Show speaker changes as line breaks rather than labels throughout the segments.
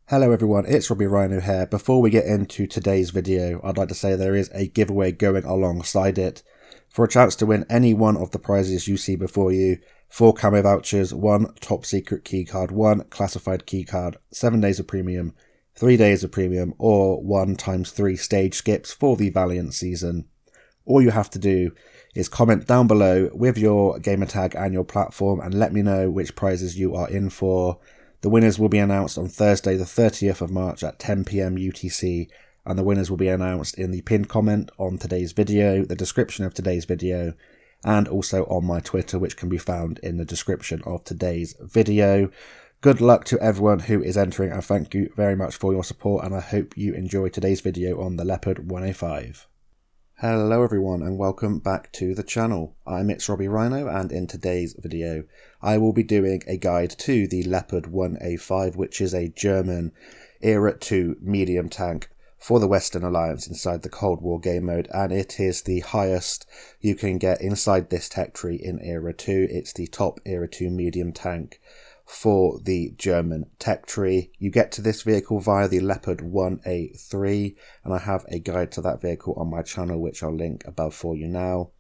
Hello everyone, it's Robbie Rhino here. Before we get into today's video, I'd like to say there is a giveaway going alongside it. For a chance to win any one of the prizes you see before you, 4 Camo Vouchers, 1 Top Secret Keycard, 1 Classified Keycard, 7 days of Premium, 3 days of Premium, or 1 × 3 stage skips for the Valiant season. All you have to do is comment down below with your gamertag and your platform and let me know which prizes you are in for. The winners will be announced on Thursday the 30th of March at 10 PM UTC, and the winners will be announced in the pinned comment on today's video, the description of today's video, and also on my Twitter, which can be found in the description of today's video. Good luck to everyone who is entering, and thank you very much for your support, and I hope you enjoy today's video on the Leopard 1A5. Hello everyone and welcome back to the channel. I'm Robbie Rhino, and in today's video I will be doing a guide to the Leopard 1A5, which is a German Era 2 medium tank for the Western Alliance inside the Cold War game mode, and it is the highest you can get inside this tech tree in Era 2. It's the top Era 2 medium tank for the German tech tree. You get to this vehicle via the Leopard 1A3, and I have a guide to that vehicle on my channel which I'll link above for you now.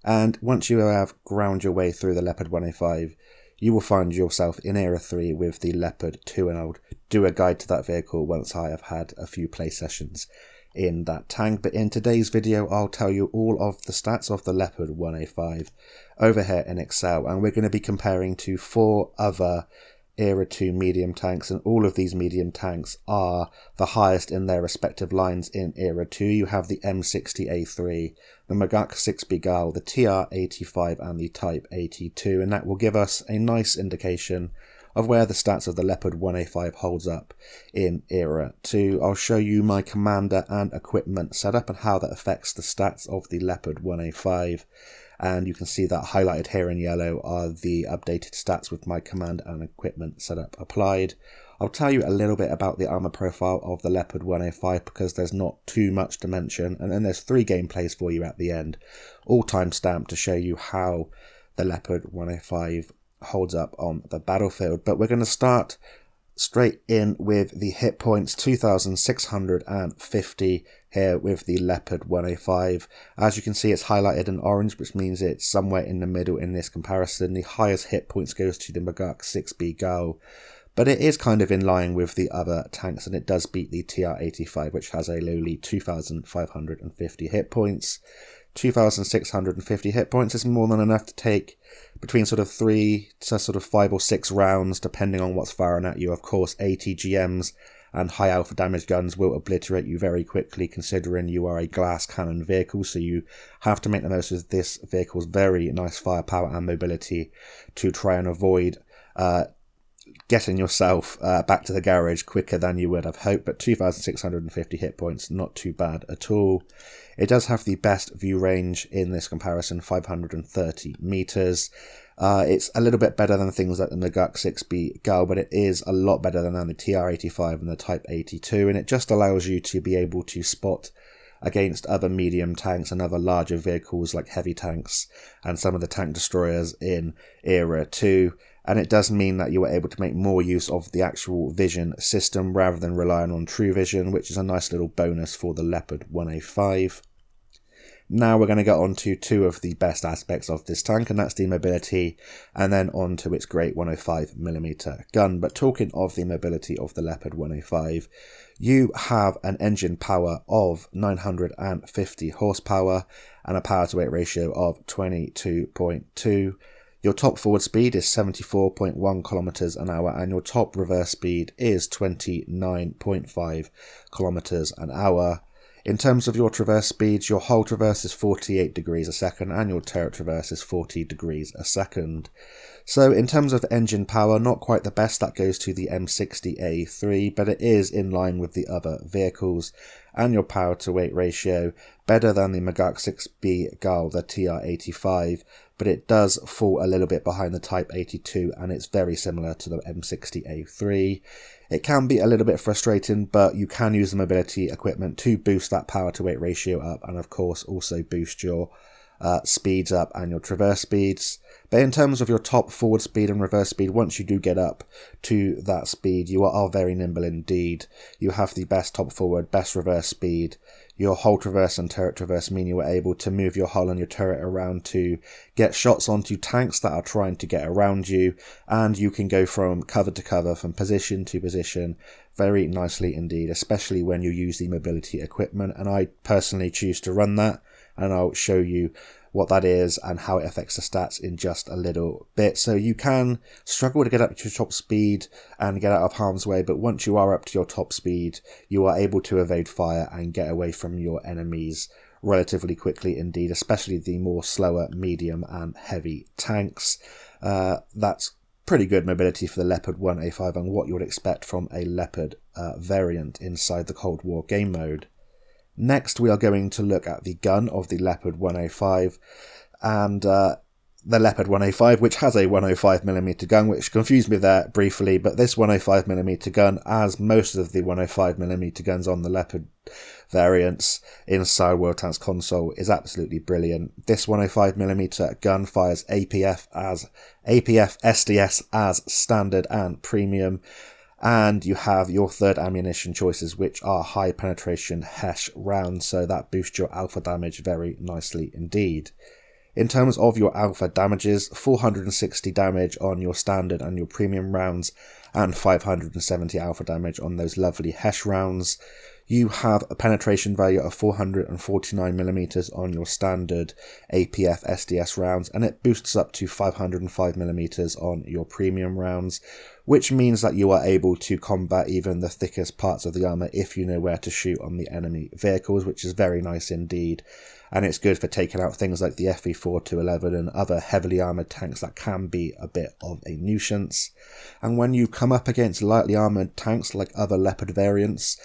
And once you have ground your way through the Leopard 1A5, you will find yourself in Era 3 with the Leopard 2, and I'll do a guide to that vehicle once I have had a few play sessions in that tank. But in today's video I'll tell you all of the stats of the Leopard 1A5 over here in Excel, and we're going to be comparing to 4 other Era 2 medium tanks, and all of these medium tanks are the highest in their respective lines in Era 2. You have the M60A3, the Magak-6B Gal, the TR-85 and the Type 82, and that will give us a nice indication of where the stats of the Leopard 1A5 holds up in Era 2. I'll show you my commander and equipment setup and how that affects the stats of the Leopard 1A5. And you can see that highlighted here in yellow are the updated stats with my command and equipment setup applied. I'll tell you a little bit about the armor profile of the Leopard 1A5 because there's not too much to mention, and then there's 3 gameplays for you at the end, all time-stamped to show you how the Leopard 1A5 holds up on the battlefield. But we're going to start straight in with the hit points, 2,650 here with the Leopard 1A5. As you can see, it's highlighted in orange, which means it's somewhere in the middle in this comparison. The highest hit points goes to the Magak-6B Gal, but it is kind of in line with the other tanks, and it does beat the TR-85, which has a lowly 2,550 hit points. 2,650 hit points is more than enough to take between sort of 3 to sort of 5 or 6 rounds, depending on what's firing at you. Of course, ATGMs and high alpha damage guns will obliterate you very quickly, considering you are a glass cannon vehicle, so you have to make the most of this vehicle's very nice firepower and mobility to try and avoid getting yourself back to the garage quicker than you would have hoped. But 2,650 hit points, not too bad at all. It does have the best view range in this comparison, 530 meters. It's a little bit better than things like the Magak-6B Gal, but it is a lot better than the TR-85 and the Type 82, and it just allows you to be able to spot against other medium tanks and other larger vehicles like heavy tanks and some of the tank destroyers in Era 2. And it does mean that you are able to make more use of the actual vision system rather than relying on true vision, which is a nice little bonus for the Leopard 1A5. Now we're going to get on to 2 of the best aspects of this tank, and that's the mobility, and then on to its great 105mm gun. But talking of the mobility of the Leopard 1A5, you have an engine power of 950 horsepower and a power to weight ratio of 22.2. Your top forward speed is 74.1 kilometers an hour, and your top reverse speed is 29.5 kilometers an hour. In terms of your traverse speeds, your whole traverse is 48 degrees a second, and your turret traverse is 40 degrees a second. So in terms of engine power, not quite the best. That goes to the M60A3, but it is in line with the other vehicles. And your power to weight ratio, better than the Magak-6B Gal, the TR-85, but it does fall a little bit behind the Type 82, and it's very similar to the M60A3. It can be a little bit frustrating, but you can use the mobility equipment to boost that power to weight ratio up, and of course also boost your speeds up and your traverse speeds. But in terms of your top forward speed and reverse speed, once you do get up to that speed, you are very nimble indeed. You have the best top forward, best reverse speed. Your hull traverse and turret traverse mean you are able to move your hull and your turret around to get shots onto tanks that are trying to get around you, and you can go from cover to cover, from position to position, very nicely indeed, especially when you use the mobility equipment, and I personally choose to run that, and I'll show you what that is and how it affects the stats in just a little bit. So you can struggle to get up to your top speed and get out of harm's way, but once you are up to your top speed, you are able to evade fire and get away from your enemies relatively quickly indeed, especially the more slower, medium and heavy tanks. That's pretty good mobility for the Leopard 1A5 and what you would expect from a Leopard variant inside the Cold War game mode. Next, we are going to look at the gun of the Leopard 1A5, and the Leopard 1A5, which has a 105mm gun, which confused me there briefly, but this 105mm gun, as most of the 105mm guns on the Leopard variants inside World Tanks console, is absolutely brilliant. This 105mm gun fires APF SDS as standard and premium, and you have your third ammunition choices, which are high penetration HESH rounds, so that boosts your alpha damage very nicely indeed. In terms of your alpha damages, 460 damage on your standard and your premium rounds, and 570 alpha damage on those lovely HESH rounds. You have a penetration value of 449mm on your standard APF SDS rounds, and it boosts up to 505mm on your premium rounds, which means that you are able to combat even the thickest parts of the armour if you know where to shoot on the enemy vehicles, which is very nice indeed. And it's good for taking out things like the FV4-11 and other heavily armoured tanks that can be a bit of a nuisance. And when you come up against lightly armoured tanks like other Leopard variants,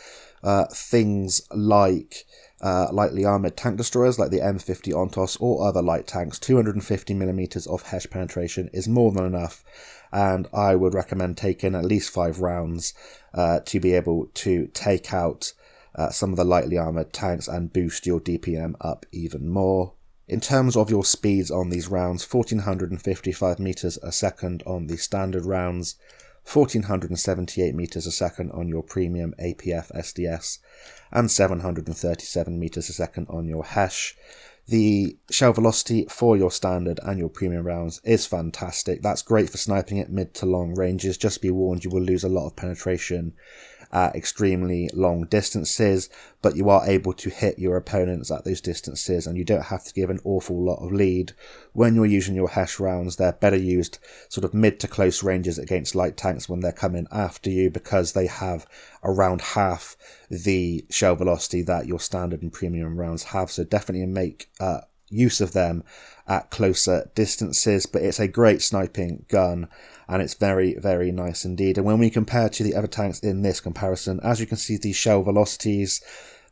things like lightly armoured tank destroyers like the M50 Ontos or other light tanks, 250mm of HESH penetration is more than enough, and I would recommend taking at least 5 rounds to be able to take out some of the lightly armoured tanks and boost your DPM up even more. In terms of your speeds on these rounds, 1455 meters a second on the standard rounds, 1478 meters a second on your premium APF SDS, and 737 meters a second on your HESH. The shell velocity for your standard and your premium rounds is fantastic. That's great for sniping at mid to long ranges. Just be warned, you will lose a lot of penetration at extremely long distances, but you are able to hit your opponents at those distances, and you don't have to give an awful lot of lead. When you're using your HESH rounds, they're better used sort of mid to close ranges against light tanks when they're coming after you, because they have around half the shell velocity that your standard and premium rounds have, so definitely make use of them at closer distances. But it's a great sniping gun, and it's very, very nice indeed. And when we compare to the other tanks in this comparison, as you can see, the shell velocities,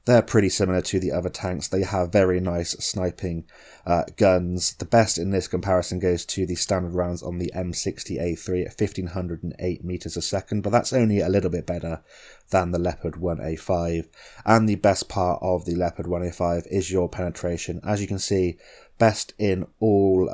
they're pretty similar to the other tanks. They have very nice sniping guns. The best in this comparison goes to the standard rounds on the M60A3 at 1508 meters a second, but that's only a little bit better than the Leopard 1A5. And the best part of the Leopard 1A5 is your penetration. As you can see, best in all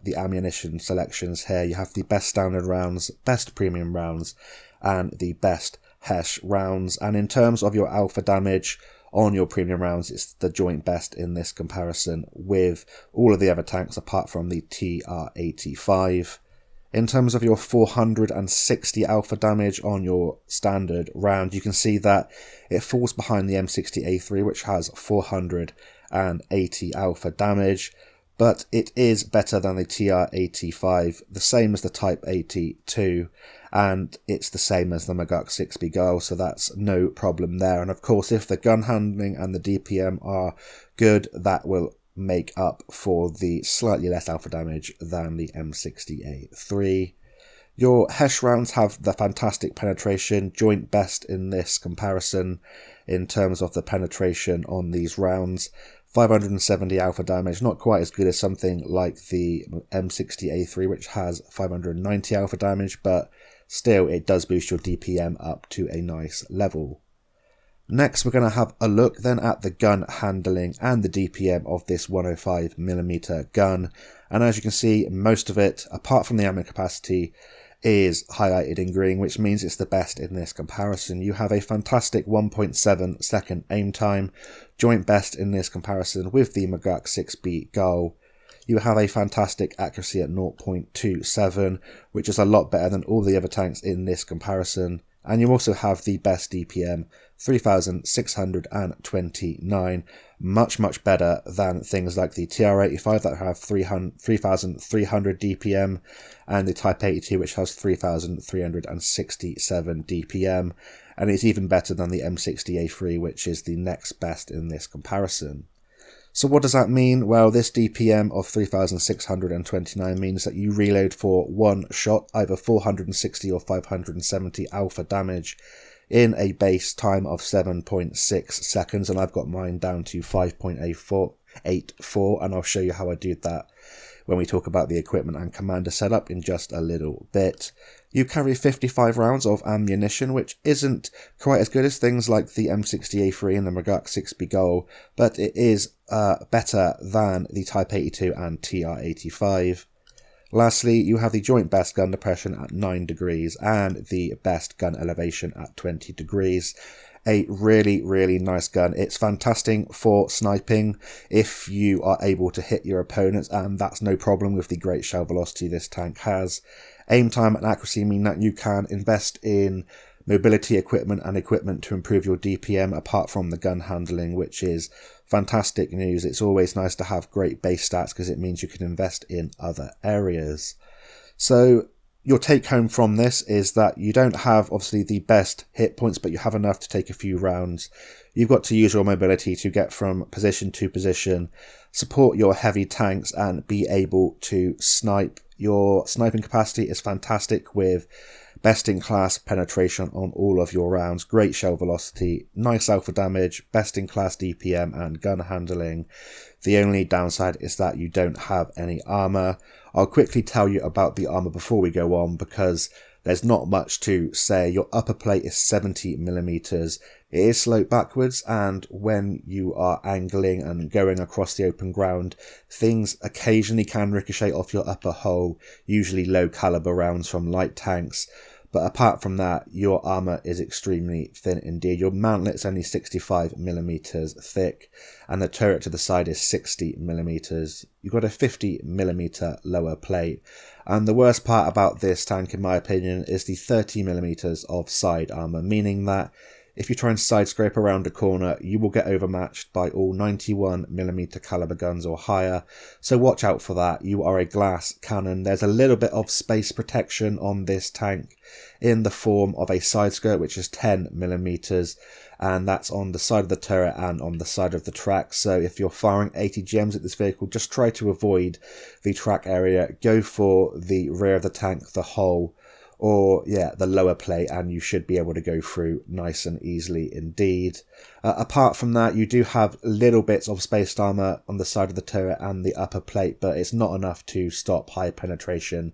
the ammunition selections here. You have the best standard rounds, best premium rounds, and the best HESH rounds. And in terms of your alpha damage on your premium rounds, it's the joint best in this comparison with all of the other tanks apart from the TR-85. In terms of your 460 alpha damage on your standard round, you can see that it falls behind the M60A3, which has 480 alpha damage, but it is better than the TR-85, the same as the Type 82, and it's the same as the Maguk 6B Girl, so that's no problem there. And of course, if the gun handling and the DPM are good, that will make up for the slightly less alpha damage than the M60A3. Your HESH rounds have the fantastic penetration, joint best in this comparison in terms of the penetration on these rounds. 570 alpha damage, not quite as good as something like the M60A3, which has 590 alpha damage, but still it does boost your DPM up to a nice level. Next, we're going to have a look then at the gun handling and the DPM of this 105mm gun. And as you can see, most of it, apart from the ammo capacity, is highlighted in green, which means it's the best in this comparison. You have a fantastic 1.7 second aim time, joint best in this comparison with the Nark-x Gull. You have a fantastic accuracy at 0.27, which is a lot better than all the other tanks in this comparison. And you also have the best DPM, 3,629, much better than things like the TR-85 that have 3,300 DPM, and the Type 82 which has 3,367 DPM, and it's even better than the M60A3, which is the next best in this comparison. So what does that mean? Well, this DPM of 3,629 means that you reload for one shot, either 460 or 570 alpha damage, in a base time of 7.6 seconds, and I've got mine down to 5.84, and I'll show you how I did that when we talk about the equipment and commander setup in just a little bit. You carry 55 rounds of ammunition, which isn't quite as good as things like the M60A3 and the Nark-x Gull, but it is better than the Type 82 and TR-85. Lastly, you have the joint best gun depression at 9 degrees and the best gun elevation at 20 degrees. A really nice gun. It's fantastic for sniping if you are able to hit your opponents, and that's no problem with the great shell velocity this tank has. Aim time and accuracy mean that you can invest in mobility equipment and equipment to improve your DPM apart from the gun handling, which is fantastic news. It's always nice to have great base stats because it means you can invest in other areas. So your take home from this is that you don't have obviously the best hit points, but you have enough to take a few rounds. You've got to use your mobility to get from position to position, support your heavy tanks and be able to snipe. Your sniping capacity is fantastic with best in class penetration on all of your rounds, great shell velocity, nice alpha damage, best in class DPM and gun handling. The only downside is that you don't have any armor. I'll quickly tell you about the armor before we go on because there's not much to say. Your upper plate is 70mm. It is sloped backwards, and when you are angling and going across the open ground, things occasionally can ricochet off your upper hull, usually low caliber rounds from light tanks. But apart from that, your armor is extremely thin indeed. Your mantlet's only 65mm thick, and the turret to the side is 60mm. You've got a 50mm lower plate. And the worst part about this tank, in my opinion, is the 30mm of side armor, meaning that if you try and side scrape around a corner, you will get overmatched by all 91mm caliber guns or higher. So watch out for that. You are a glass cannon. There's a little bit of space protection on this tank in the form of a side skirt, which is 10mm, and that's on the side of the turret and on the side of the track. So if you're firing 80 GMs at this vehicle, just try to avoid the track area. Go for the rear of the tank, the hull, or the lower plate, and you should be able to go through nice and easily indeed. Apart from that, you do have little bits of spaced armor on the side of the turret and the upper plate, but it's not enough to stop high penetration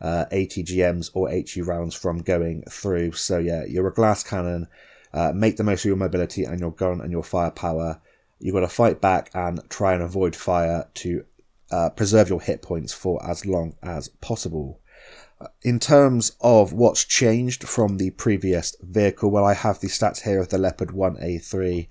80 GMs or HE rounds from going through. So you're a glass cannon. Make the most of your mobility and your gun and your firepower. You've got to fight back and try and avoid fire to preserve your hit points for as long as possible. In terms of what's changed from the previous vehicle, well, I have the stats here of the Leopard 1A3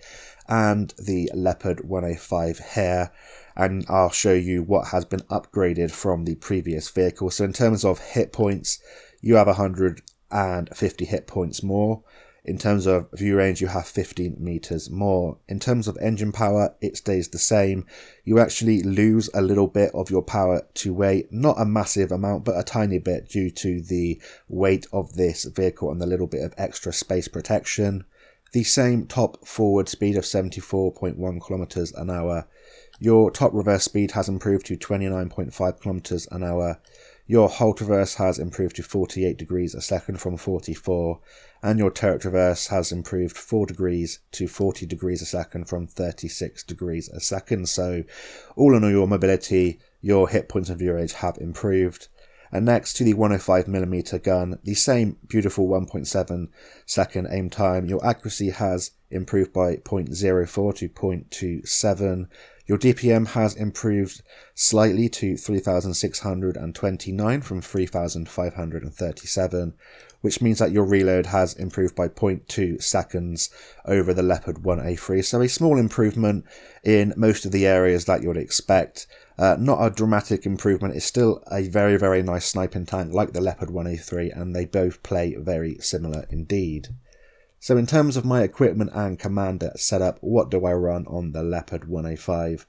and the Leopard 1A5 here, and I'll show you what has been upgraded from the previous vehicle. So in terms of hit points, you have 150 hit points more. In terms of view range, you have 15 meters more. In terms of engine power, it stays the same. You actually lose a little bit of your power to weight, not a massive amount, but a tiny bit due to the weight of this vehicle and the little bit of extra space protection. The same top forward speed of 74.1 kilometers an hour. Your top reverse speed has improved to 29.5 kilometers an hour. Your hull traverse has improved to 48 degrees a second from 44, and your turret traverse has improved 4 degrees to 40 degrees a second from 36 degrees a second. So all in all, your mobility, your hit points and view range have improved. And next to the 105mm gun, the same beautiful 1.7 second aim time, your accuracy has improved by 0.04 to 0.27. Your DPM has improved slightly to 3,629 from 3,537, which means that your reload has improved by 0.2 seconds over the Leopard 1A5. So a small improvement in most of the areas that you'd expect. Not a dramatic improvement. It's still a very, very nice sniping tank like the Leopard 1A3, and they both play very similar indeed. So in terms of my equipment and commander setup, what do I run on the Leopard 1A5?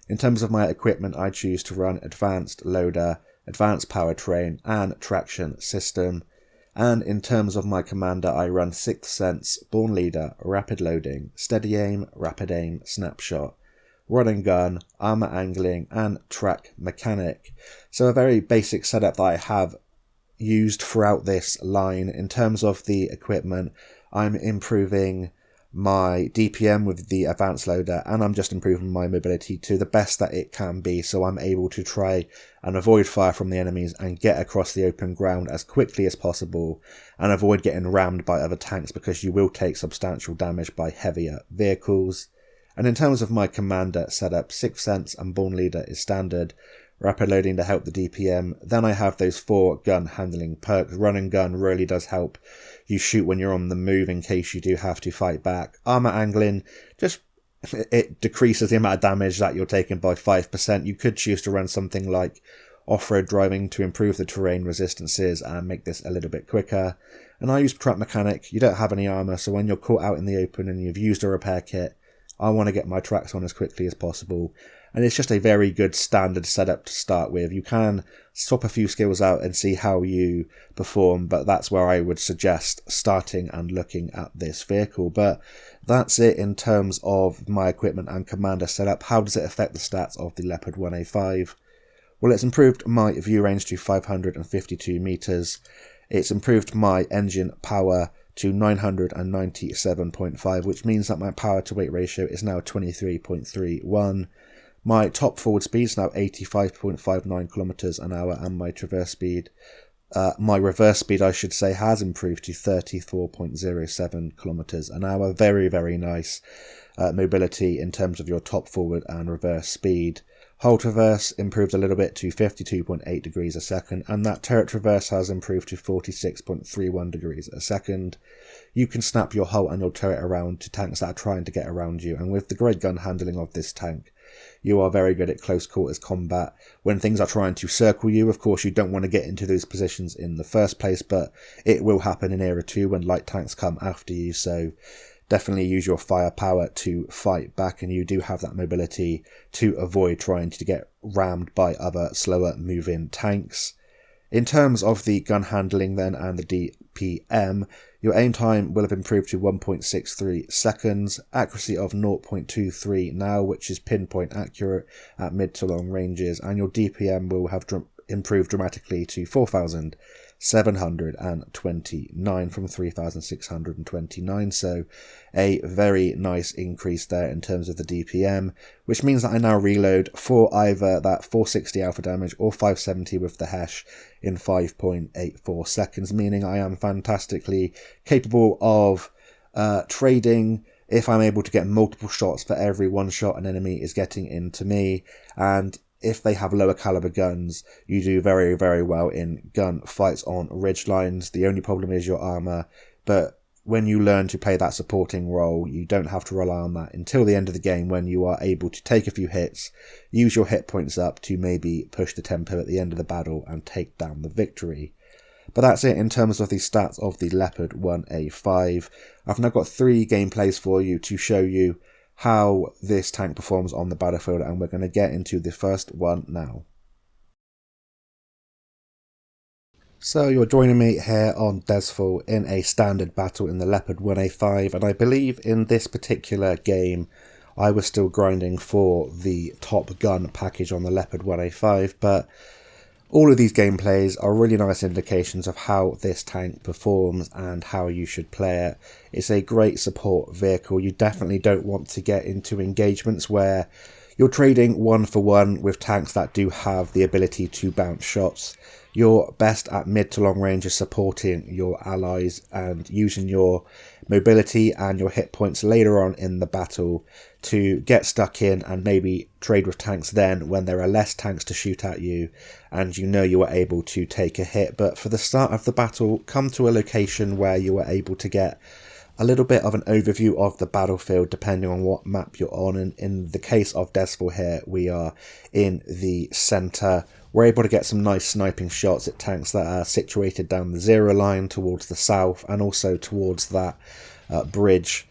In terms of my equipment, I choose to run Advanced Loader, Advanced Powertrain, and Traction System. And in terms of my commander, I run Sixth Sense, Born Leader, Rapid Loading, Steady Aim, Rapid Aim, Snapshot, Run and Gun, Armor Angling, and Track Mechanic. So a very basic setup that I have used throughout this line. In terms of the equipment, I'm improving my DPM with the advanced loader, and I'm just improving my mobility to the best that it can be, so I'm able to try and avoid fire from the enemies and get across the open ground as quickly as possible and avoid getting rammed by other tanks, because you will take substantial damage by heavier vehicles. And in terms of my commander setup, Sixth Sense and Born Leader is standard, Rapid Loading to help the DPM. Then I have those 4 gun handling perks. Run and Gun really does help you shoot when you're on the move in case you do have to fight back. Armor Angling, just it decreases the amount of damage that you're taking by 5%. You could choose to run something like Off-Road Driving to improve the terrain resistances and make this a little bit quicker. And I use Track Mechanic. You don't have any armor, so when you're caught out in the open and you've used a repair kit, I want to get my tracks on as quickly as possible. And it's just a very good standard setup to start with. You can swap a few skills out and see how you perform, but that's where I would suggest starting and looking at this vehicle. But that's it in terms of my equipment and commander setup. How does it affect the stats of the Leopard 1A5? Well, it's improved my view range to 552 meters. It's improved my engine power to 997.5, which means that my power to weight ratio is now 23.31. My top forward speed is now 85.59 kilometers an hour, and my my reverse speed, I should say, has improved to 34.07 kilometers an hour. Very, very nice mobility in terms of your top forward and reverse speed. Hold reverse improved a little bit to 52.8 degrees a second, and that turret reverse has improved to 46.31 degrees a second. You can snap your hull and your turret around to tanks that are trying to get around you, and with the great gun handling of this tank, you are very good at close quarters combat. When things are trying to circle you, of course you don't want to get into those positions in the first place, but it will happen in Era 2 when light tanks come after you, so definitely use your firepower to fight back, and you do have that mobility to avoid trying to get rammed by other slower moving tanks. In terms of the gun handling then and the DPM, your aim time will have improved to 1.63 seconds, accuracy of 0.23 now, which is pinpoint accurate at mid to long ranges, and your DPM will have improved dramatically to 4,729 from 3,629, so a very nice increase there in terms of the DPM, which means that I now reload for either that 460 alpha damage or 570 with the Hesh in 5.84 seconds, meaning I am fantastically capable of trading if I'm able to get multiple shots for every one shot an enemy is getting into me. And if they have lower caliber guns, you do very, very well in gun fights on ridge lines. The only problem is your armor, but when you learn to play that supporting role, you don't have to rely on that until the end of the game, when you are able to take a few hits, use your hit points up to maybe push the tempo at the end of the battle and take down the victory. But that's it in terms of the stats of the Leopard 1A5. I've now got 3 gameplays for you to show you how this tank performs on the battlefield, and we're going to get into the first one now. So you're joining me here on Dezful in a standard battle in the Leopard 1A5, and I believe in this particular game I was still grinding for the top gun package on the Leopard 1A5, but all of these gameplays are really nice indications of how this tank performs and how you should play it. It's a great support vehicle. You definitely don't want to get into engagements where You're trading 1-for-1 with tanks that do have the ability to bounce shots. You're best at mid to long range is supporting your allies and using your mobility and your hit points later on in the battle to get stuck in and maybe trade with tanks then when there are less tanks to shoot at you and you know you are able to take a hit. But for the start of the battle, come to a location where you are able to get a little bit of an overview of the battlefield depending on what map you're on. And in the case of Dezful here, we are in the centre. We're able to get some nice sniping shots at tanks that are situated down the zero line towards the south and also towards that bridge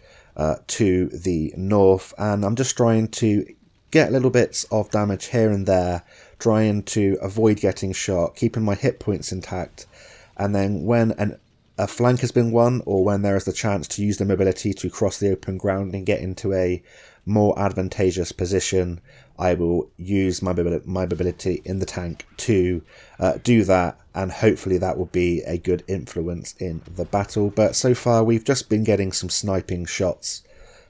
to the north. And I'm just trying to get little bits of damage here and there, trying to avoid getting shot, keeping my hit points intact. And then when a flank has been won, or when there is the chance to use the mobility to cross the open ground and get into a more advantageous position, I will use my mobility in the tank to do that, and hopefully that will be a good influence in the battle. But so far we've just been getting some sniping shots,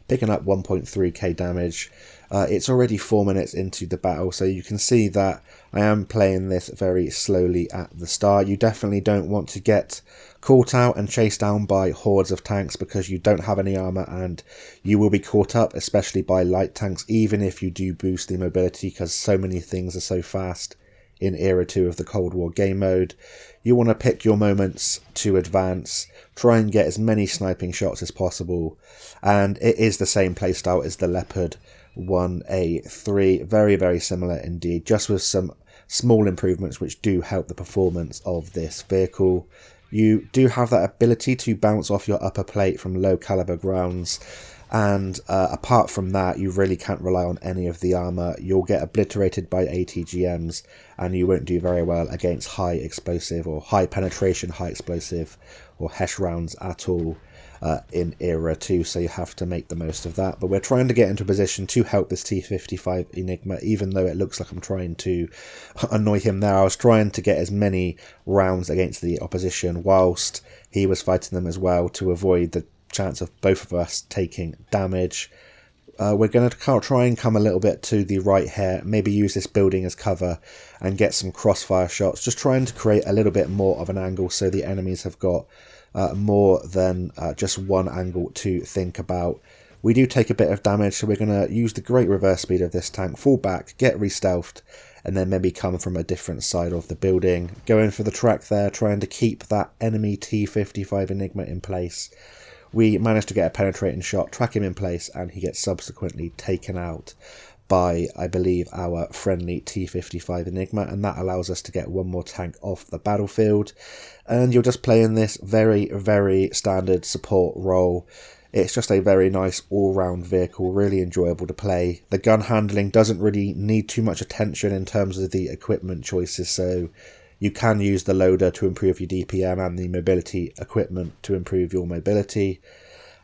picking up 1.3k damage. It's already 4 minutes into the battle, so you can see that I am playing this very slowly at the start. You definitely don't want to get caught out and chased down by hordes of tanks because you don't have any armour and you will be caught up, especially by light tanks, even if you do boost the mobility, because so many things are so fast in Era 2 of the Cold War game mode. You want to pick your moments to advance, try and get as many sniping shots as possible, and it is the same playstyle as the Leopard 1A5, very, very similar indeed, just with some small improvements which do help the performance of this vehicle. You do have that ability to bounce off your upper plate from low caliber grounds, and apart from that you really can't rely on any of the armour. You'll get obliterated by ATGMs and you won't do very well against high explosive or high penetration, high explosive or HESH rounds at all in Era 2, so you have to make the most of that. But we're trying to get into a position to help this T55 Enigma, even though it looks like I'm trying to annoy him there. I was trying to get as many rounds against the opposition whilst he was fighting them as well, to avoid the chance of both of us taking damage. We're going to try and come a little bit to the right here, maybe use this building as cover and get some crossfire shots, just trying to create a little bit more of an angle so the enemies have got more than just one angle to think about. We do take a bit of damage, so we're going to use the great reverse speed of this tank, fall back, get re-stealthed, and then maybe come from a different side of the building. Going for the track there, trying to keep that enemy T55 Enigma in place. We manage to get a penetrating shot, track him in place, and he gets subsequently taken out by, I believe, our friendly T55 Enigma, and that allows us to get one more tank off the battlefield. And you're just playing this very, very standard support role. It's just a very nice all-round vehicle, really enjoyable to play. The gun handling doesn't really need too much attention in terms of the equipment choices, so you can use the loader to improve your DPM and the mobility equipment to improve your mobility.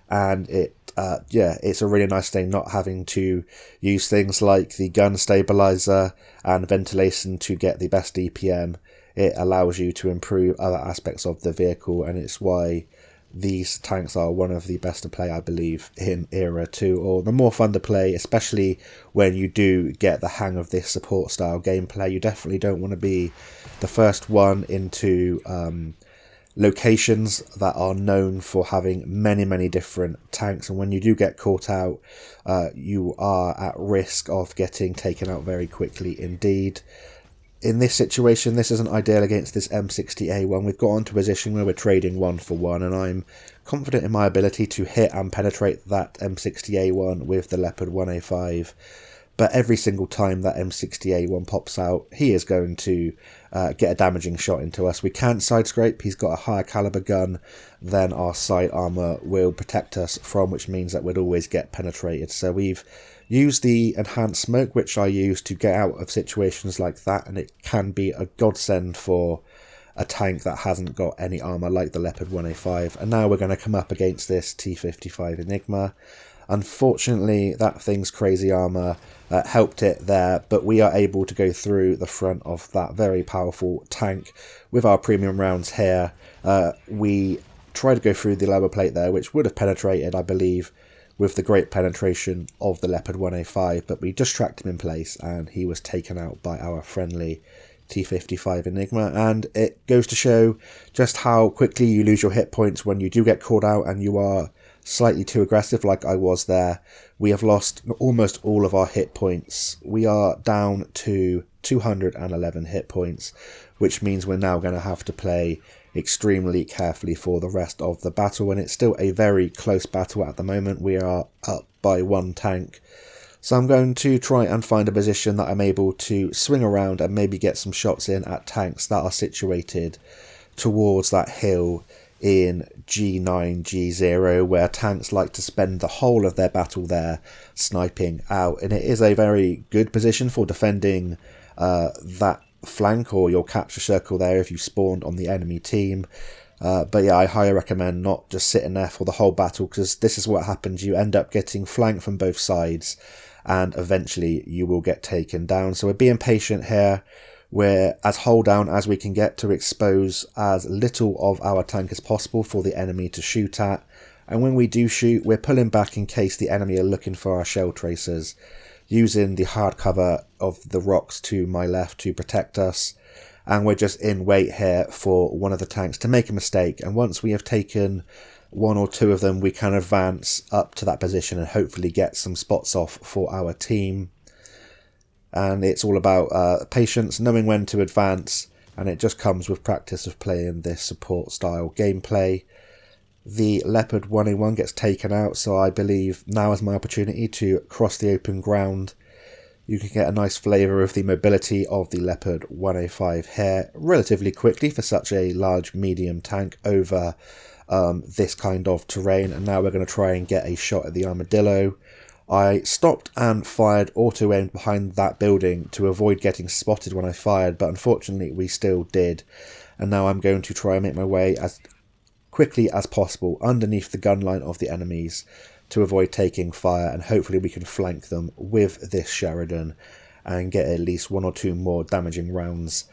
And it's a really nice thing not having to use things like the gun stabilizer and ventilation to get the best DPM. It allows you to improve other aspects of the vehicle, and it's why these tanks are one of the best to play, I believe, in Era 2, or the more fun to play, especially when you do get the hang of this support style gameplay. You definitely don't want to be the first one into locations that are known for having many different tanks, and when you do get caught out, you are at risk of getting taken out very quickly indeed. In this situation, this isn't ideal against this M60A1. We've got onto a position where we're trading 1-for-1, and I'm confident in my ability to hit and penetrate that M60A1 with the Leopard 1A5. But every single time that M60A1 pops out, he is going to get a damaging shot into us. We can't side scrape. He's got a higher caliber gun than our side armor will protect us from, which means that we'd always get penetrated. So we've used the enhanced smoke, which I use to get out of situations like that, and it can be a godsend for a tank that hasn't got any armor like the Leopard 1A5. And now we're going to come up against this T55 Enigma. Unfortunately, that thing's crazy armor helped it there, but we are able to go through the front of that very powerful tank with our premium rounds here. We try to go through the lower plate there, which would have penetrated, I believe, with the great penetration of the Leopard 1A5, but we just tracked him in place and he was taken out by our friendly T55 Enigma. And it goes to show just how quickly you lose your hit points when you do get called out and you are slightly too aggressive like I was there. We have lost almost all of our hit points. We are down to 211 hit points, which means we're now going to have to play extremely carefully for the rest of the battle, and it's still a very close battle at the moment. We are up by one tank, so I'm going to try and find a position that I'm able to swing around and maybe get some shots in at tanks that are situated towards that hill in G9, G0, where tanks like to spend the whole of their battle there sniping out, and it is a very good position for defending that flank or your capture circle there if you spawned on the enemy team. But yeah, I highly recommend not just sitting there for the whole battle, because this is what happens. You end up getting flanked from both sides and eventually you will get taken down. So we're being patient here. We're as hold down as we can get to expose as little of our tank as possible for the enemy to shoot at, and when we do shoot, we're pulling back in case the enemy are looking for our shell tracers, using the hard cover of the rocks to my left to protect us. And we're just in wait here for one of the tanks to make a mistake, and once we have taken one or two of them, we can advance up to that position and hopefully get some spots off for our team. And it's all about patience, knowing when to advance, and it just comes with practice of playing this support style gameplay. The Leopard 1A1 gets taken out, so I believe now is my opportunity to cross the open ground. You can get a nice flavour of the mobility of the Leopard 1A5 here relatively quickly for such a large medium tank over this kind of terrain. And now we're going to try and get a shot at the armadillo. I stopped and fired auto-aimed behind that building to avoid getting spotted when I fired, but unfortunately we still did. And now I'm going to try and make my way as quickly as possible underneath the gun line of the enemies to avoid taking fire, and hopefully we can flank them with this Sheridan and get at least one or two more damaging rounds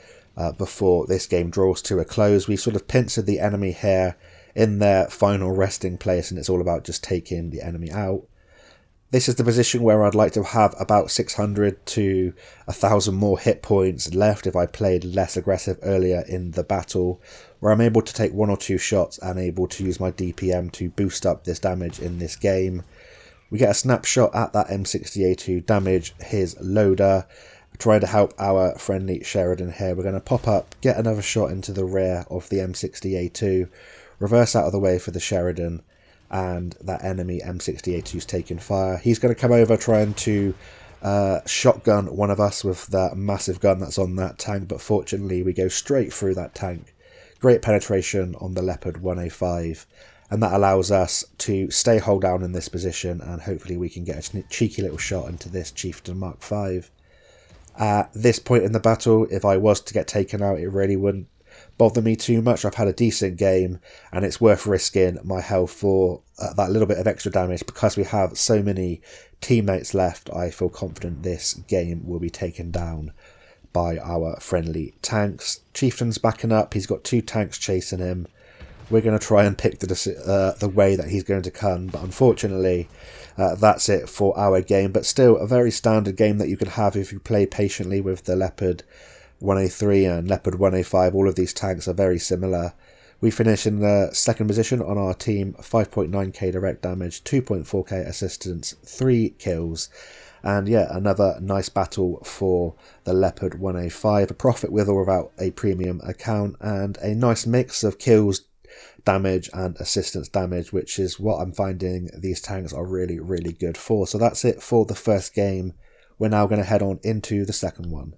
before this game draws to a close. We've sort of pincered the enemy here in their final resting place, and it's all about just taking the enemy out. This is the position where I'd like to have about 600 to 1,000 more hit points left if I played less aggressive earlier in the battle, where I'm able to take one or two shots and able to use my DPM to boost up this damage in this game. We get a snapshot at that M60A to damage his loader, trying to help our friendly Sheridan here. We're going to pop up, get another shot into the rear of the M60A2, reverse out of the way for the Sheridan, and that enemy M60A2 is taking fire. He's going to come over trying to shotgun one of us with that massive gun that's on that tank, but fortunately we go straight through that tank. Great penetration on the Leopard 1A5, and that allows us to stay hold down in this position, and hopefully we can get a cheeky little shot into this Chieftain Mark 5. At this point in the battle, if I was to get taken out, it really wouldn't bother me too much. I've had a decent game, and it's worth risking my health for that little bit of extra damage. Because we have so many teammates left, I feel confident this game will be taken down by our friendly tanks. Chieftain's backing up, he's got two tanks chasing him. We're going to try and pick the way that he's going to come, but unfortunately that's it for our game. But still a very standard game that you can have if you play patiently with the Leopard 1A3 and Leopard 1A5. All of these tanks are very similar. We finish in the second position on our team, 5.9k direct damage, 2.4k assistance, 3 kills. And yeah, another nice battle for the Leopard 1A5, a profit with or without a premium account, and a nice mix of kills, damage and assistance damage, which is what I'm finding these tanks are really, really good for. So that's it for the first game. We're now going to head on into the second one.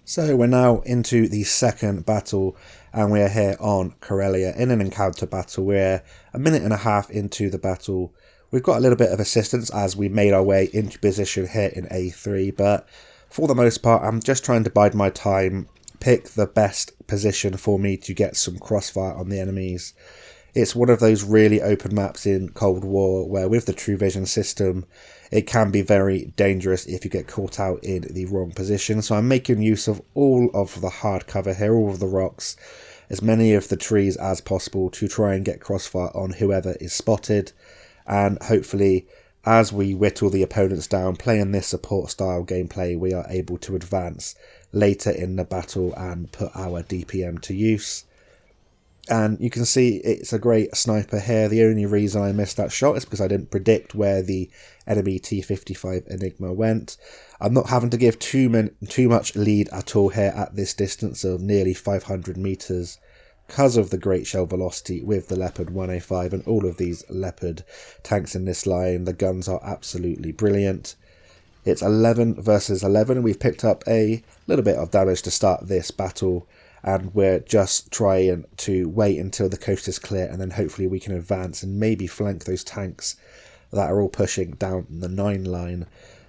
So we're now into the second battle, and we're here on Karelia in an encounter battle. We're a minute and a half into the battle. We've got a little bit of assistance as we made our way into position here in A3, but for the most part I'm just trying to bide my time, pick the best position for me to get some crossfire on the enemies. It's one of those really open maps in Cold War where with the True Vision system it can be very dangerous if you get caught out in the wrong position. So I'm making use of all of the hard cover here, all of the rocks, as many of the trees as possible to try and get crossfire on whoever is spotted, and hopefully as we whittle the opponents down playing this support style gameplay, we are able to advance later in the battle and put our DPM to use. And you can see it's a great sniper here. The only reason I missed that shot is because I didn't predict where the enemy T55 Enigma went. I'm not having to give too much lead at all here at this distance of nearly 500 meters because of the great shell velocity with the Leopard 1A5 and all of these Leopard tanks in this line. The guns are absolutely brilliant. It's 11 versus 11 and we've picked up a little bit of damage to start this battle. And we're just trying to wait until the coast is clear and then hopefully we can advance and maybe flank those tanks that are all pushing down the 9 line.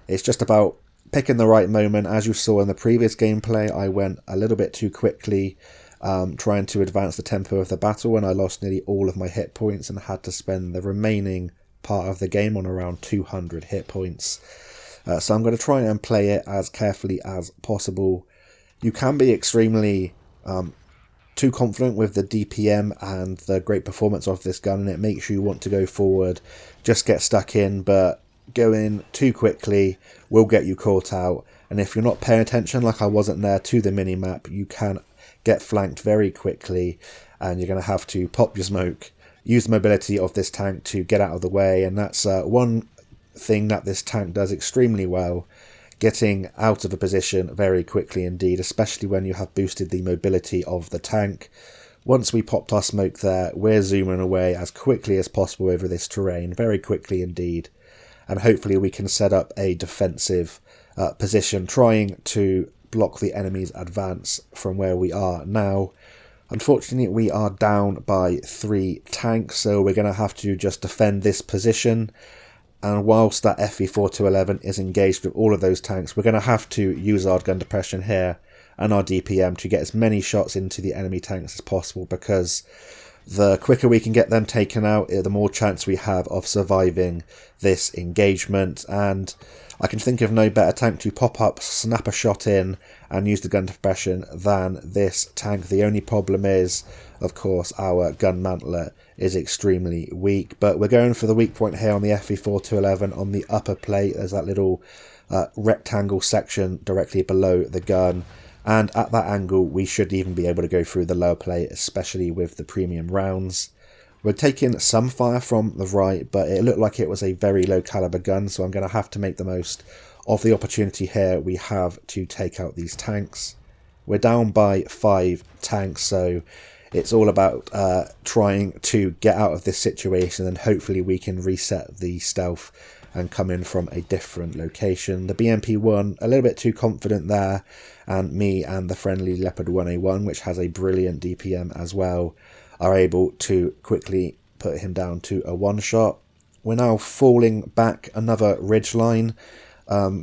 It's just about picking the right moment. As you saw in the previous gameplay, I went a little bit too quickly trying to advance the tempo of the battle, and I lost nearly all of my hit points and had to spend the remaining part of the game on around 200 hit points. So I'm going to try and play it as carefully as possible. You can be extremely too confident with the DPM and the great performance of this gun, and it makes you want to go forward, just get stuck in, but going too quickly will get you caught out. And if you're not paying attention, like I wasn't there, to the minimap, you can get flanked very quickly and you're going to have to pop your smoke, use the mobility of this tank to get out of the way. And that's one thing that this tank does extremely well, getting out of a position very quickly indeed, especially when you have boosted the mobility of the tank. Once we popped our smoke there, we're zooming away as quickly as possible over this terrain, very quickly indeed, and hopefully we can set up a defensive position, trying to block the enemy's advance from where we are now. Unfortunately, we are down by 3 tanks, so we're going to have to just defend this position. And whilst that FV4211 is engaged with all of those tanks, we're going to have to use our gun depression here and our DPM to get as many shots into the enemy tanks as possible, because the quicker we can get them taken out, the more chance we have of surviving this engagement. And I can think of no better tank to pop up, snap a shot in and use the gun depression than this tank. The only problem is, of course, our gun mantlet is extremely weak, but we're going for the weak point here on the FV4211 on the upper plate. There's that little rectangle section directly below the gun, and at that angle we should even be able to go through the lower plate, especially with the premium rounds. We're taking some fire from the right, but it looked like it was a very low caliber gun, so I'm going to have to make the most of the opportunity here we have to take out these tanks. We're down by 5 tanks, so it's all about trying to get out of this situation, and hopefully we can reset the stealth and come in from a different location. The BMP-1 a little bit too confident there, and me and the friendly Leopard 1A1, which has a brilliant DPM as well, are able to quickly put him down to a one-shot. We're now falling back another ridge line,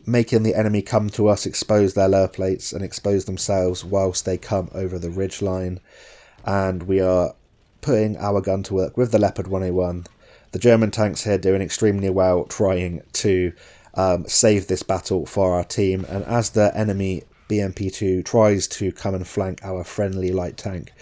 making the enemy come to us, expose their lower plates and expose themselves whilst they come over the ridge line. And we are putting our gun to work with the Leopard 1A1. The German tanks here doing extremely well, trying to save this battle for our team. And as the enemy BMP2 tries to come and flank our friendly light tank,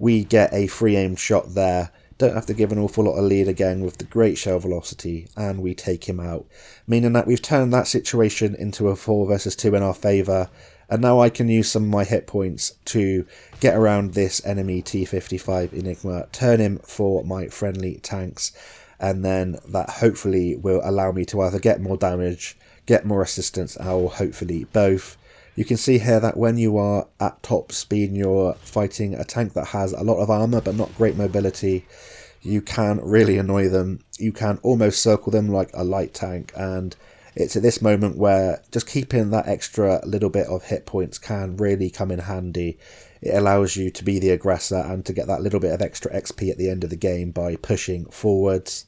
we get a free aimed shot there. Don't have to give an awful lot of lead again with the great shell velocity, and we take him out, meaning that we've turned that situation into a 4 versus 2 in our favour. And now I can use some of my hit points to get around this enemy T55 Enigma, turn him for my friendly tanks, and then that hopefully will allow me to either get more damage, get more assistance, or hopefully both. You can see here that when you are at top speed and you're fighting a tank that has a lot of armour but not great mobility, you can really annoy them. You can almost circle them like a light tank, and it's at this moment where just keeping that extra little bit of hit points can really come in handy. It allows you to be the aggressor and to get that little bit of extra XP at the end of the game by pushing forwards.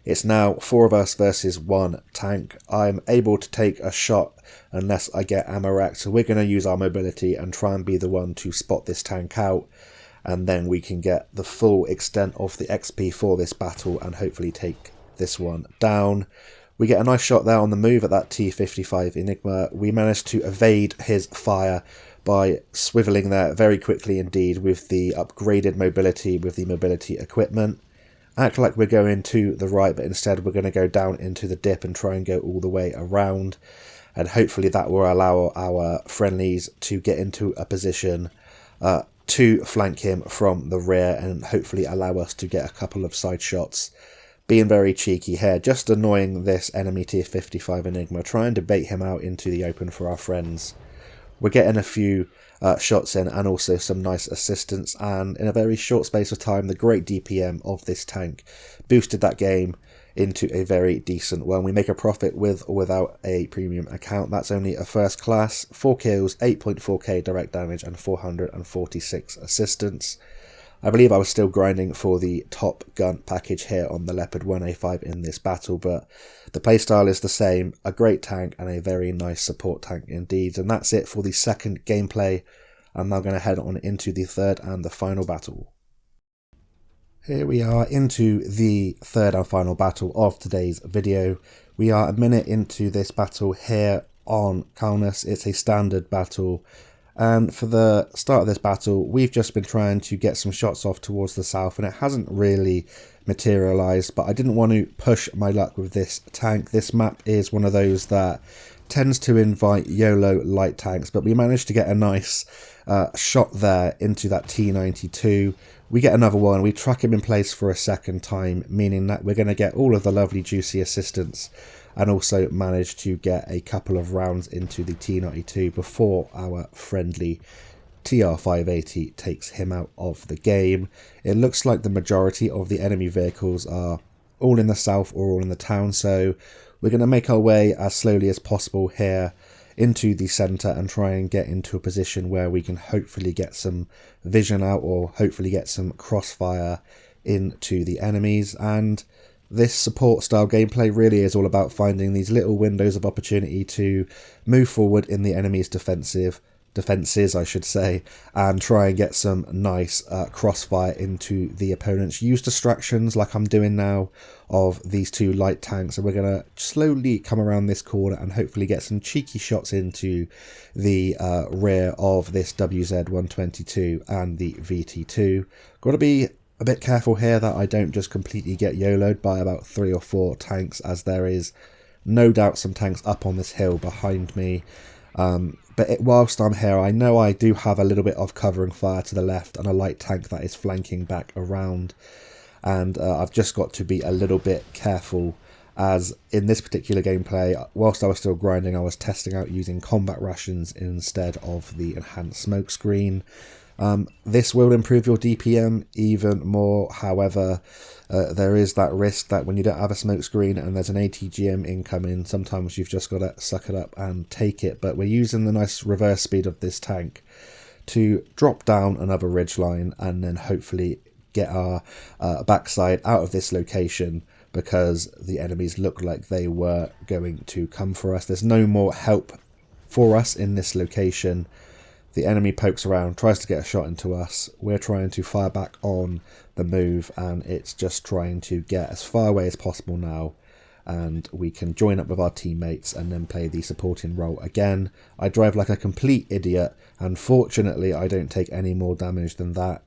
It's now 4 of us versus 1 tank. I'm able to take a shot unless I get ammo-x, so we're going to use our mobility and try and be the one to spot this tank out, and then we can get the full extent of the XP for this battle and hopefully take this one down. We get a nice shot there on the move at that T55 Enigma. We managed to evade his fire, by swiveling there very quickly indeed with the upgraded mobility, with the mobility equipment. Act like we're going to the right, but instead we're going to go down into the dip and try and go all the way around. And hopefully that will allow our friendlies to get into a position to flank him from the rear and hopefully allow us to get a couple of side shots. Being very cheeky here, just annoying this enemy tier 55 Enigma, trying to bait him out into the open for our friends. We're getting a few shots in and also some nice assistance, and in a very short space of time the great DPM of this tank boosted that game into a very decent one. We make a profit with or without a premium account. That's only a first class, 4 kills, 8.4k direct damage and 446 assistance. I believe I was still grinding for the top gun package here on the Leopard 1A5 in this battle, but the playstyle is the same, a great tank and a very nice support tank indeed. And that's it for the second gameplay. I'm now going to head on into the third and the final battle. Here we are into the third and final battle of today's video. We are a minute into this battle here on Kaunas. It's a standard battle. And for the start of this battle, we've just been trying to get some shots off towards the south, and it hasn't really materialized, but I didn't want to push my luck with this tank. This map is one of those that tends to invite YOLO light tanks, but we managed to get a nice shot there into that T92. We get another one, we track him in place for a second time, meaning that we're going to get all of the lovely juicy assistance and also manage to get a couple of rounds into the T92 before our friendly TR580 takes him out of the game. It looks like the majority of the enemy vehicles are all in the south or all in the town, so we're going to make our way as slowly as possible here into the centre and try and get into a position where we can hopefully get some vision out or hopefully get some crossfire into the enemies. And this support style gameplay really is all about finding these little windows of opportunity to move forward in the enemy's defences, I should say, and try and get some nice crossfire into the opponents. Use distractions like I'm doing now of these two light tanks, and we're going to slowly come around this corner and hopefully get some cheeky shots into the rear of this WZ-122 and the VT2. Got to be a bit careful here that I don't just completely get YOLO'd by about 3 or 4 tanks, as there is no doubt some tanks up on this hill behind me. But whilst I'm here, I know I do have a little bit of covering fire to the left and a light tank that is flanking back around. And I've just got to be a little bit careful, as in this particular gameplay, whilst I was still grinding, I was testing out using combat rations instead of the enhanced smoke screen. This will improve your DPM even more. However, there is that risk that when you don't have a smoke screen and there's an ATGM incoming, sometimes you've just got to suck it up and take it. But we're using the nice reverse speed of this tank to drop down another ridgeline and then hopefully get our backside out of this location, because the enemies look like they were going to come for us. There's no more help for us in this location. The enemy pokes around, tries to get a shot into us. We're trying to fire back on the move, and it's just trying to get as far away as possible now, and we can join up with our teammates and then play the supporting role again. I drive like a complete idiot, and fortunately I don't take any more damage than that.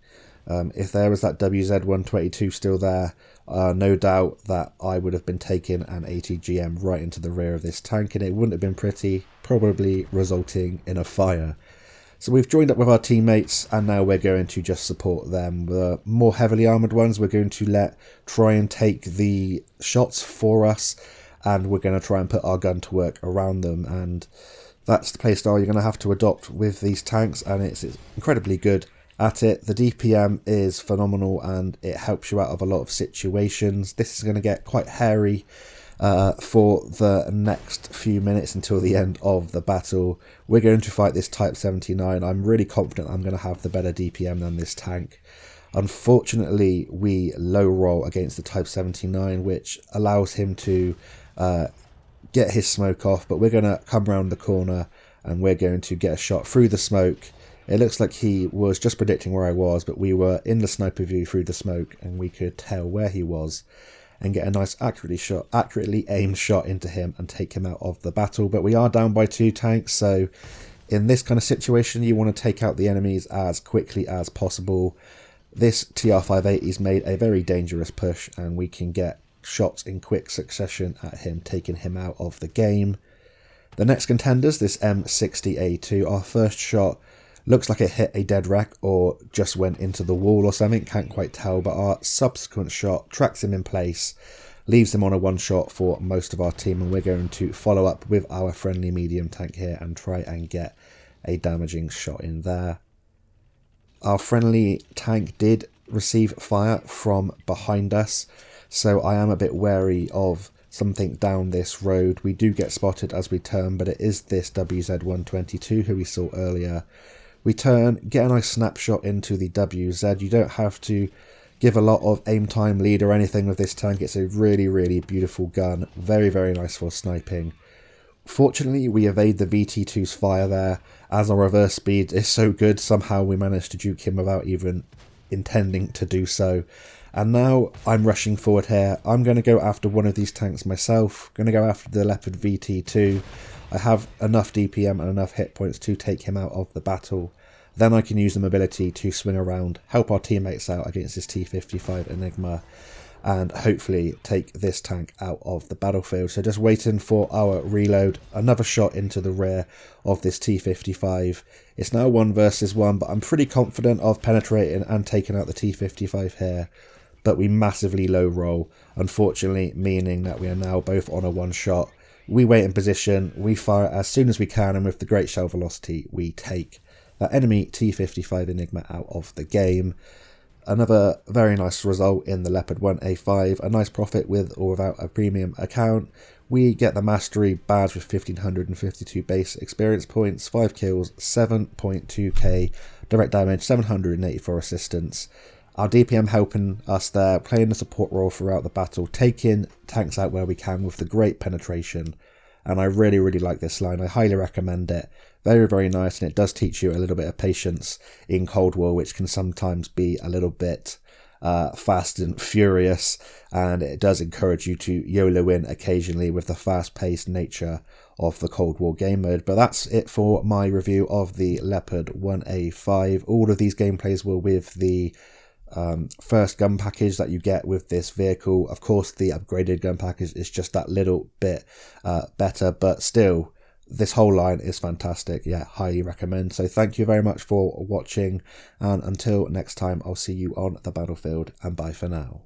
If there was that WZ-122 still there, no doubt that I would have been taking an ATGM right into the rear of this tank, and it wouldn't have been pretty, probably resulting in a fire. So we've joined up with our teammates, and now we're going to just support them. The more heavily armoured ones we're going to try and take the shots for us, and we're going to try and put our gun to work around them. And that's the playstyle you're going to have to adopt with these tanks, and it's incredibly good at it. The DPM is phenomenal and it helps you out of a lot of situations. This is going to get quite hairy for the next few minutes until the end of the battle. We're going to fight this Type 79. I'm really confident I'm going to have the better DPM than this tank. Unfortunately, we low roll against the Type 79, which allows him to get his smoke off, but we're going to come around the corner and we're going to get a shot through the smoke. It looks like he was just predicting where I was, but we were in the sniper view through the smoke and we could tell where he was and get a nice accurately aimed shot into him and take him out of the battle. But we are down by 2 tanks, so In this kind of situation, you want to take out the enemies as quickly as possible. This TR-580's made a very dangerous push, and we can get shots in quick succession at him, taking him out of the game. The next contenders, this M60A2, our first shot looks like it hit a dead wreck or just went into the wall or something, can't quite tell, but our subsequent shot tracks him in place, leaves him on a one shot for most of our team, and we're going to follow up with our friendly medium tank here and try and get a damaging shot in there. Our friendly tank did receive fire from behind us, so I am a bit wary of something down this road. We do get spotted as we turn, but it is this WZ-122 who we saw earlier. We turn, get a nice snapshot into the WZ. You don't have to give a lot of aim time lead or anything with this tank. It's a really, really beautiful gun. Very, very nice for sniping. Fortunately, we evade the VT2's fire there, as our reverse speed is so good. Somehow we managed to juke him without even intending to do so. And now I'm rushing forward here. I'm going to go after one of these tanks myself. Going to go after the Leopard VT2. I have enough DPM and enough hit points to take him out of the battle. Then I can use the mobility to swing around, help our teammates out against this T55 Enigma, and hopefully take this tank out of the battlefield. So just waiting for our reload, another shot into the rear of this T55. It's now 1 versus 1, but I'm pretty confident of penetrating and taking out the T55 here. But we massively low roll, unfortunately, meaning that we are now both on a one shot. We wait in position, we fire as soon as we can, and with the great shell velocity, we take that enemy T55 Enigma out of the game. Another very nice result in the Leopard 1A5, a nice profit with or without a premium account. We get the Mastery badge with 1552 base experience points, 5 kills, 7.2k, direct damage, 784 assistance. Our DPM helping us there, playing the support role throughout the battle, taking tanks out where we can with the great penetration. And I really, really like this line. I highly recommend it. Very, very nice, and it does teach you a little bit of patience in Cold War, which can sometimes be a little bit fast and furious, and it does encourage you to YOLO in occasionally with the fast-paced nature of the Cold War game mode. But that's it for my review of the Leopard 1A5. All of these gameplays were with the first gun package that you get with this vehicle. Of course, the upgraded gun package is just that little bit better, but still, this whole line is fantastic. Yeah, highly recommend. So thank you very much for watching, and until next time, I'll see you on the battlefield, and bye for now.